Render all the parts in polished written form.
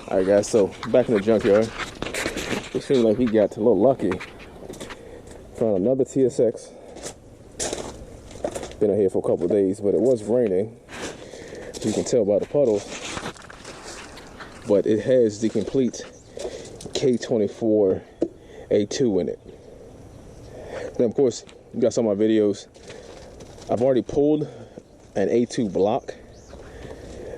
Alright guys, so back in the junkyard. It seems like we got a little lucky. Found another TSX. Been out here for a couple of days, but it was raining. As you can tell by the puddles. But it has the complete K24 A2 in it. Then of course, you got some of my videos. I've already pulled an A2 block,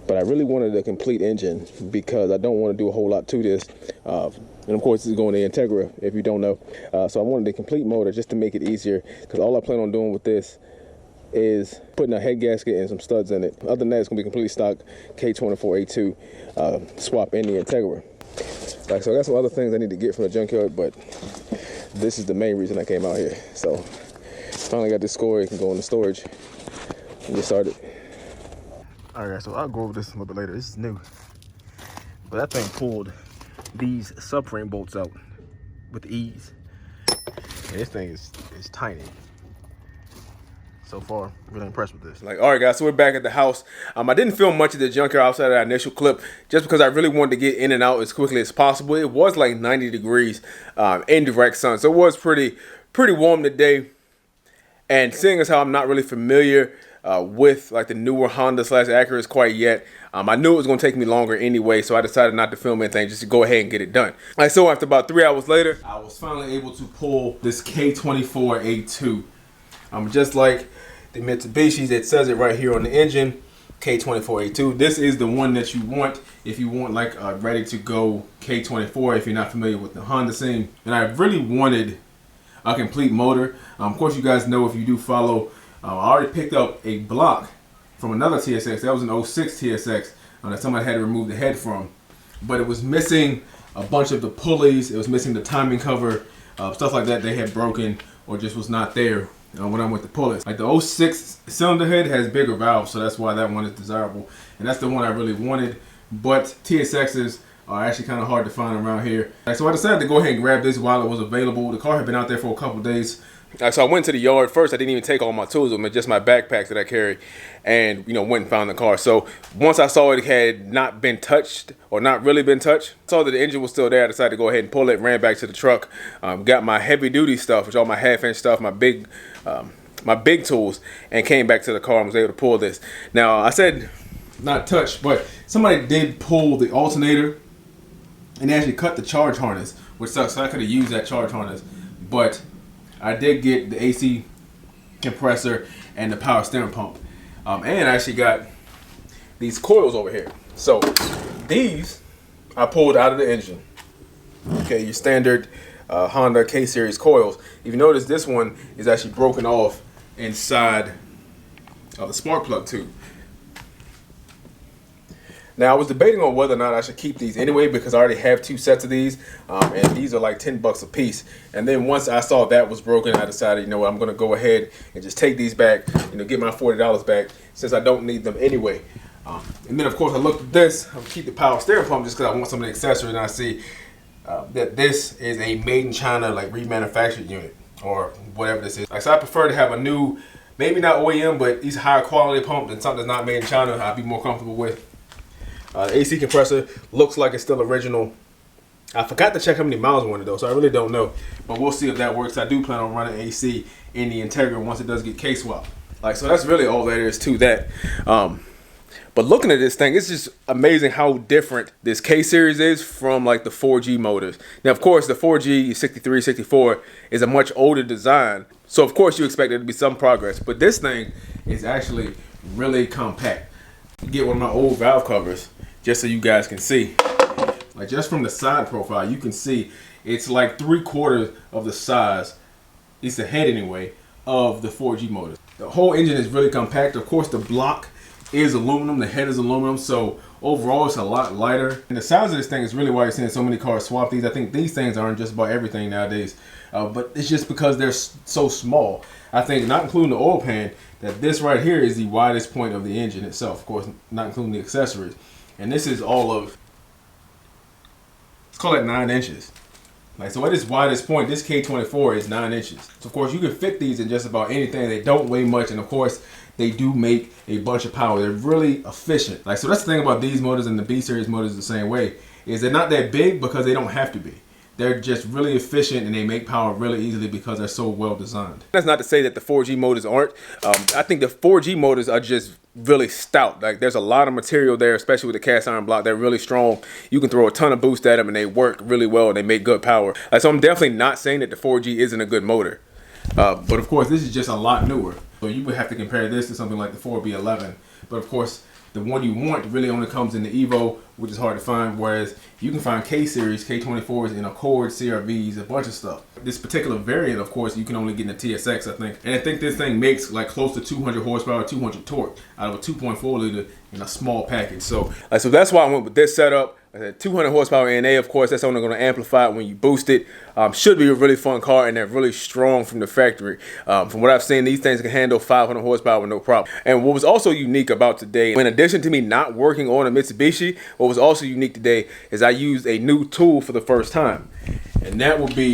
but I really wanted a complete engine because I don't want to do a whole lot to this. And of course, this is going to Integra, if you don't know. So I wanted the complete motor just to make it easier, because all I plan on doing with this is putting a head gasket and some studs in it. Other than that, it's going to be completely stock K24 A2 swap in the Integra. Like, so I got some other things I need to get from the junkyard, but this is the main reason I came out here. So finally got this score. It can go in the storage and get started. All right, guys, so I'll go over this a little bit later. This is new, but that thing pulled these subframe bolts out with ease. And this thing is tiny. So far, really impressed with this. Like, all right, guys, so we're back at the house. I didn't film much of the junkyard outside of that initial clip, just because I really wanted to get in and out as quickly as possible. It was like 90 degrees in direct sun, so it was pretty warm today. And seeing as how I'm not really familiar with like the newer Honda / Acuras quite yet, I knew it was going to take me longer anyway, so I decided not to film anything, just to go ahead and get it done. Like, so after about 3 hours later, I was finally able to pull this K24 A2. Just like the Mitsubishi, that says it right here on the engine, K24 A2. This is the one that you want if you want like a ready to go K24, if you're not familiar with the Honda scene. And I really wanted a complete motor. Of course, you guys know, if you do follow, I already picked up a block from another TSX. That was an 06 TSX that somebody had to remove the head from. But it was missing a bunch of the pulleys. It was missing the timing cover, stuff like that. They had broken or just was not there when I went to pull it. Like, the 06 cylinder head has bigger valves, so that's why that one is desirable. And that's the one I really wanted. But TSXs are actually kind of hard to find around here. So I decided to go ahead and grab this while it was available. The car had been out there for a couple days. So I went to the yard first. I didn't even take all my tools with me, just my backpack that I carry, and went and found the car. So once I saw it had not been touched, or not really been touched, saw that the engine was still there, I decided to go ahead and pull it, ran back to the truck, got my heavy duty stuff, which all my half-inch stuff, my big tools, and came back to the car and was able to pull this. Now, I said not touched, but somebody did pull the alternator and they actually cut the charge harness, which sucks. So I could have used that charge harness, but I did get the AC compressor and the power steering pump. And I actually got these coils over here. So these I pulled out of the engine. Okay, your standard Honda K-Series coils. If you notice, this one is actually broken off inside of the spark plug tube. Now, I was debating on whether or not I should keep these anyway, because I already have 2 sets of these, and these are like $10 a piece. And then once I saw that was broken, I decided, you know what, I'm going to go ahead and just take these back, get my $40 back, since I don't need them anyway. And then, of course, I looked at this. I'll keep the power steering pump just because I want some of the accessories, and I see that this is a made in China, like remanufactured unit, or whatever this is. Like, so I prefer to have a new, maybe not OEM, but these higher quality pump than something that's not made in China. I'd be more comfortable with. The AC compressor looks like it's still original. I forgot to check how many miles on it though, so I really don't know. But we'll see if that works. I do plan on running AC in the Integra once it does get K-swap. Like, so that's really all there is to that. But looking at this thing, it's just amazing how different this K-Series is from like the 4G motors. Now, of course, the 4G 63, 64 is a much older design. So of course you expect there to be some progress. But this thing is actually really compact. Get one of my old valve covers just so you guys can see. Like, just from the side profile, you can see it's like 3/4 of the size, at least the head anyway, of the 4G motors. The whole engine is really compact. Of course, the block is aluminum, the head is aluminum, so overall it's a lot lighter. And the size of this thing is really why you're seeing so many cars swap these. I think these things aren't just about everything nowadays, but it's just because they're so small. I think, not including the oil pan, that this right here is the widest point of the engine itself, of course, not including the accessories. And this is all of, let's call it 9 inches. Like, so at its widest point, this K24 is 9 inches. So of course you can fit these in just about anything. They don't weigh much, and of course they do make a bunch of power. They're really efficient. Like, so that's the thing about these motors, and the B series motors the same way, is they're not that big because they don't have to be. They're just really efficient and they make power really easily because they're so well designed. That's not to say that the 4G motors aren't. I think the 4G motors are just really stout. Like, there's a lot of material there, especially with the cast iron block. They're really strong. You can throw a ton of boost at them and they work really well and they make good power. So I'm definitely not saying that the 4G isn't a good motor. But of course, this is just a lot newer. So you would have to compare this to something like the 4B11. But of course, the one you want really only comes in the Evo, which is hard to find, whereas you can find K-series, K24s, and Accord, CRVs, a bunch of stuff. This particular variant, of course, you can only get in the TSX, I think. And I think this thing makes like close to 200 horsepower, 200 torque out of a 2.4 liter in a small package. So that's why I went with this setup. 200 horsepower NA, of course, that's only going to amplify it when you boost it. Should be a really fun car, and they're really strong from the factory. From what I've seen, these things can handle 500 horsepower with no problem. And what was also unique about today, in addition to me not working on a Mitsubishi, what was also unique today is I used a new tool for the first time. And that will be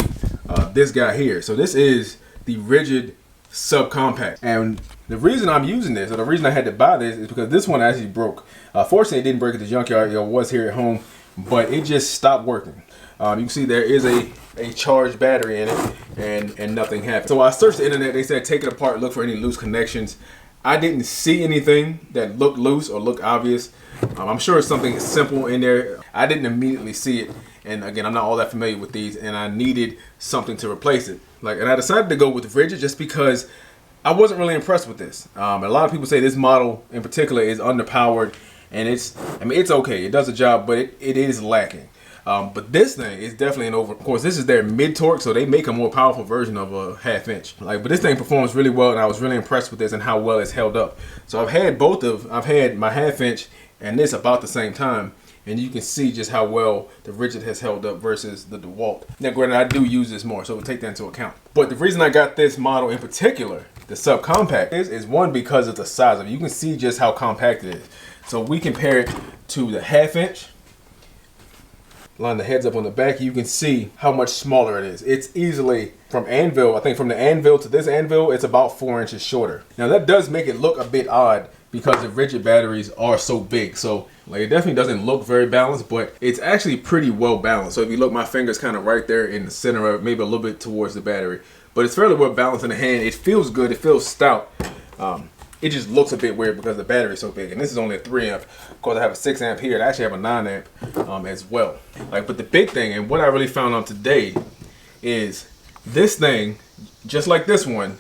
this guy here. So this is the Rigid Subcompact. And the reason I'm using this, or the reason I had to buy this, is because this one actually broke. Fortunately, it didn't break at the junkyard. It was here at home, but it just stopped working. You can see there is a charged battery in it, and nothing happened. So I searched the internet. They said take it apart, look for any loose connections. I didn't see anything that looked loose or looked obvious. I'm sure it's something simple in there. I didn't immediately see it. And again, I'm not all that familiar with these, and I needed something to replace it. And I decided to go with Rigid just because I wasn't really impressed with this. A lot of people say this model in particular is underpowered, and it's okay. It does a job, but it is lacking. But this thing is definitely an over. Of course, this is their mid torque, so they make a more powerful version of a half inch. But this thing performs really well, and I was really impressed with this and how well it's held up. So I've had my half inch and this about the same time, and you can see just how well the Rigid has held up versus the DeWalt. Now, granted, I do use this more, so we'll take that into account. But the reason I got this model in particular, the subcompact, is one, because of the size of it. You can see just how compact it is. So we compare it to the half inch. Line the heads up on the back, you can see how much smaller it is. It's easily, from anvil, I think from the anvil to this anvil, it's about 4 inches shorter. Now that does make it look a bit odd because the Rigid batteries are so big. So it definitely doesn't look very balanced, but it's actually pretty well balanced. So if you look, my finger's kind of right there in the center of it, maybe a little bit towards the battery. But it's fairly well balanced in the hand. It feels good, it feels stout. It just looks a bit weird because the battery is so big, and this is only a 3 amp. Of course, I have a 6 amp here. I actually have a 9 amp as well. But the big thing, and what I really found out today, is this thing, just like this one,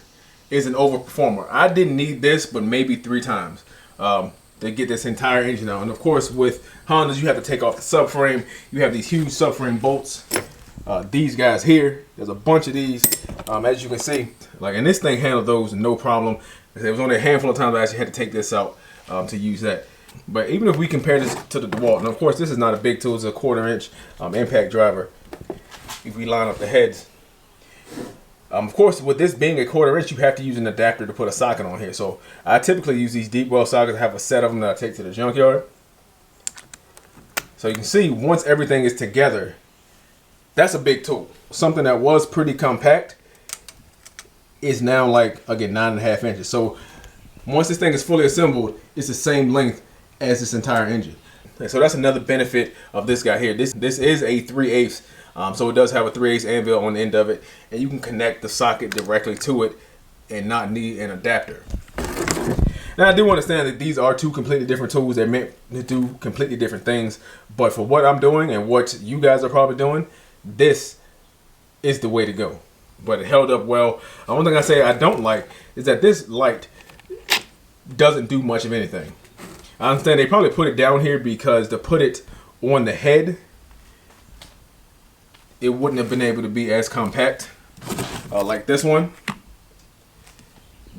is an overperformer. I didn't need this, but maybe 3 times to get this entire engine out. And of course, with Hondas, you have to take off the subframe. You have these huge subframe bolts. These guys here, there's a bunch of these, as you can see. And this thing handled those no problem. There was only a handful of times I actually had to take this out to use that. But even if we compare this to the DeWalt, and of course this is not a big tool, it's a 1/4 inch impact driver. If we line up the heads, of course with this being a 1/4 inch, you have to use an adapter to put a socket on here. So I typically use these deep well sockets. I have a set of them that I take to the junkyard. So you can see once everything is together, that's a big tool. Something that was pretty compact is now again 9.5 inches. So once this thing is fully assembled, it's the same length as this entire engine. And so that's another benefit of this guy here. This is a 3/8, so it does have a 3/8 anvil on the end of it, and you can connect the socket directly to it and not need an adapter. Now I do understand that these are 2 completely different tools. They're meant to do completely different things, but for what I'm doing and what you guys are probably doing, this is the way to go. But it held up well. One thing I say I don't like is that this light doesn't do much of anything. I understand they probably put it down here because to put it on the head, it wouldn't have been able to be as compact like this one.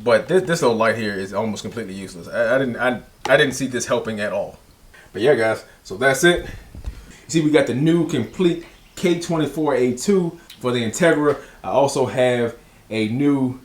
But this little light here is almost completely useless. I didn't see this helping at all. But yeah, guys, so that's it. You see, we got the new complete K24A2 for the Integra. I also have a new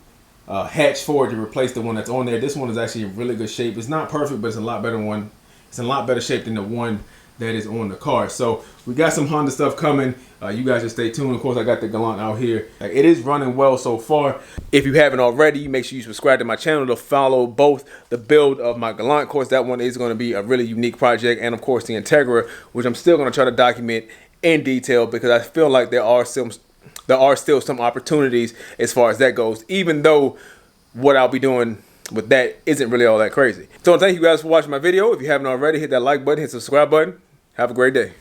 hatch for it to replace the one that's on there. This one is actually in really good shape. It's not perfect, but it's a lot better one. It's in a lot better shape than the one that is on the car. So we got some Honda stuff coming. You guys just stay tuned. Of course, I got the Galant out here. It is running well so far. If you haven't already, make sure you subscribe to my channel to follow both the build of my Galant. Of course, that one is going to be a really unique project, and of course the Integra, which I'm still going to try to document in detail because I feel like there are still some opportunities as far as that goes, even though what I'll be doing with that isn't really all that crazy. So thank you guys for watching my video. If you haven't already, hit that like button, hit the subscribe button. Have a great day.